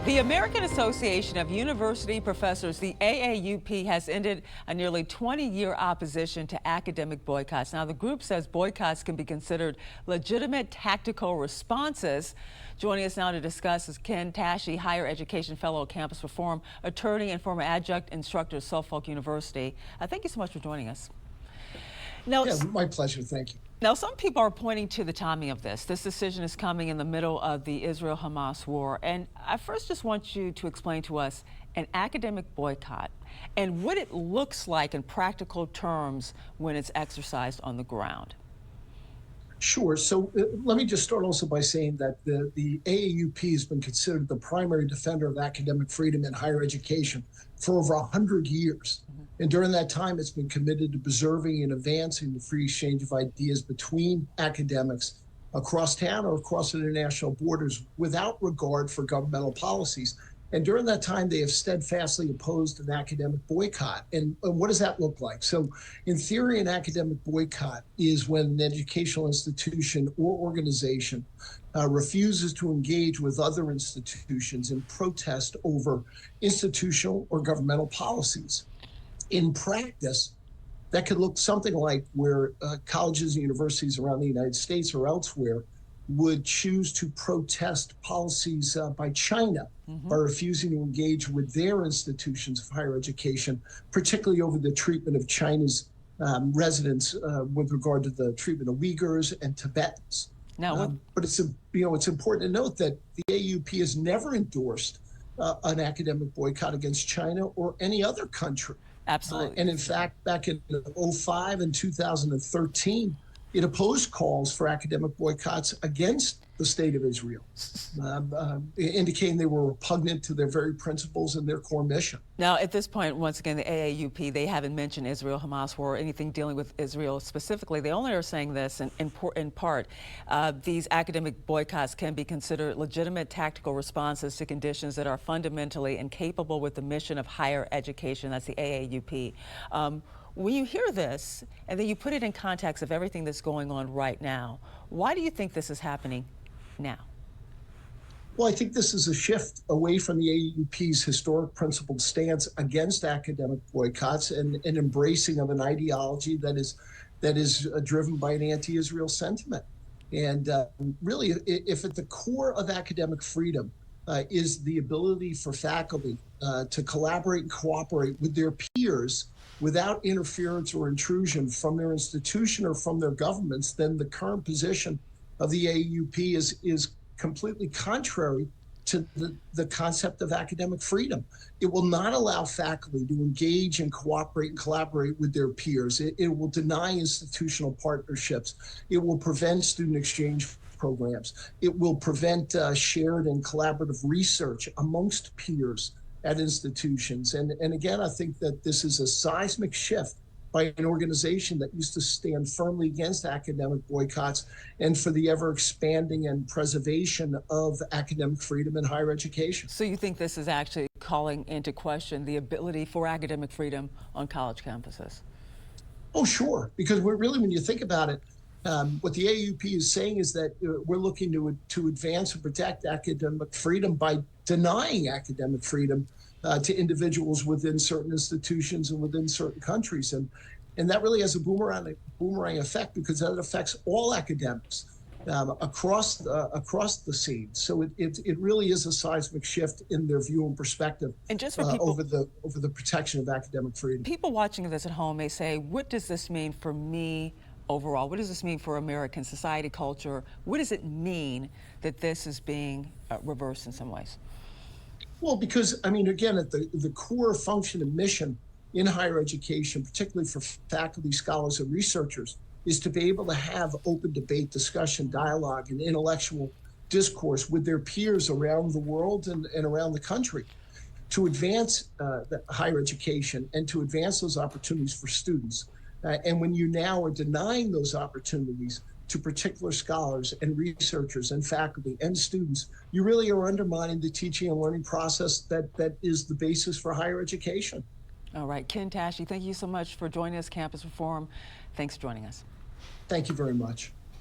The American Association of University Professors, the AAUP, has ended a nearly 20-year opposition to academic boycotts. Now, the group says boycotts can be considered legitimate tactical responses. Joining us now to discuss is Ken Tashi, higher education fellow at Campus Reform, attorney and former adjunct instructor at Suffolk University. Thank you so much for joining us. Now, yeah, my pleasure. Thank you. Now, some people are pointing to the timing of this. This decision is coming in the middle of the Israel-Hamas war. And I first just want you to explain to us an academic boycott and what it looks like in practical terms when it's exercised on the ground. Sure. So let me just start also by saying that the AAUP has been considered the primary defender of academic freedom in higher education for over 100 years. And during that time, it's been committed to preserving and advancing the free exchange of ideas between academics across town or across international borders without regard for governmental policies. And during that time, they have steadfastly opposed an academic boycott. And what does that look like? So in theory, an academic boycott is when an educational institution or organization refuses to engage with other institutions in protest over institutional or governmental policies. In practice, that could look something like where colleges and universities around the United States or elsewhere would choose to protest policies by China by refusing to engage with their institutions of higher education, particularly over the treatment of China's residents with regard to the treatment of Uyghurs and Tibetans. Now, but it's important to note that the AUP has never endorsed an academic boycott against China or any other country. Absolutely. And in fact, back in 2005 and 2013, it opposed calls for academic boycotts against the state of Israel, indicating they were repugnant to their very principles and their core mission. Now, at this point, once again, the AAUP, they haven't mentioned Israel-Hamas war or anything dealing with Israel specifically. They only are saying this in part. These academic boycotts can be considered legitimate tactical responses to conditions that are fundamentally incapable with the mission of higher education. That's the AAUP. When you hear this, and then you put it in context of everything that's going on right now, why do you think this is happening now? Well, I think this is a shift away from the AUP's historic principled stance against academic boycotts and an embracing of an ideology that is driven by an anti-Israel sentiment. And really, if at the core of academic freedom is the ability for faculty to collaborate and cooperate with their peers without interference or intrusion from their institution or from their governments, then the current position of the AUP is completely contrary to the concept of academic freedom. It will not allow faculty to engage and cooperate and collaborate with their peers. It will deny institutional partnerships. It will prevent student exchange programs. It will prevent shared and collaborative research amongst peers at institutions. And again, I think that this is a seismic shift by an organization that used to stand firmly against academic boycotts and for the ever expanding and preservation of academic freedom in higher education. So you think this is actually calling into question the ability for academic freedom on college campuses? Oh, sure. Because when you think about it, what the AUP is saying is that we're looking to advance and protect academic freedom by denying academic freedom to individuals within certain institutions and within certain countries. And that really has a boomerang effect because that affects all academics across the scene. So it really is a seismic shift in their view and perspective and just for people, over the protection of academic freedom. People watching this at home may say, what does this mean for me overall? What does this mean for American society, culture? What does it mean that this is being reversed in some ways? Well, because, I mean, again, at the core function and mission in higher education, particularly for faculty, scholars, and researchers, is to be able to have open debate, discussion, dialogue, and intellectual discourse with their peers around the world and around the country to advance the higher education and to advance those opportunities for students. And when you now are denying those opportunities to particular scholars and researchers and faculty and students, you really are undermining the teaching and learning process that is the basis for higher education. All right, Ken Tashi, thank you so much for joining us, Campus Reform. Thanks for joining us. Thank you very much.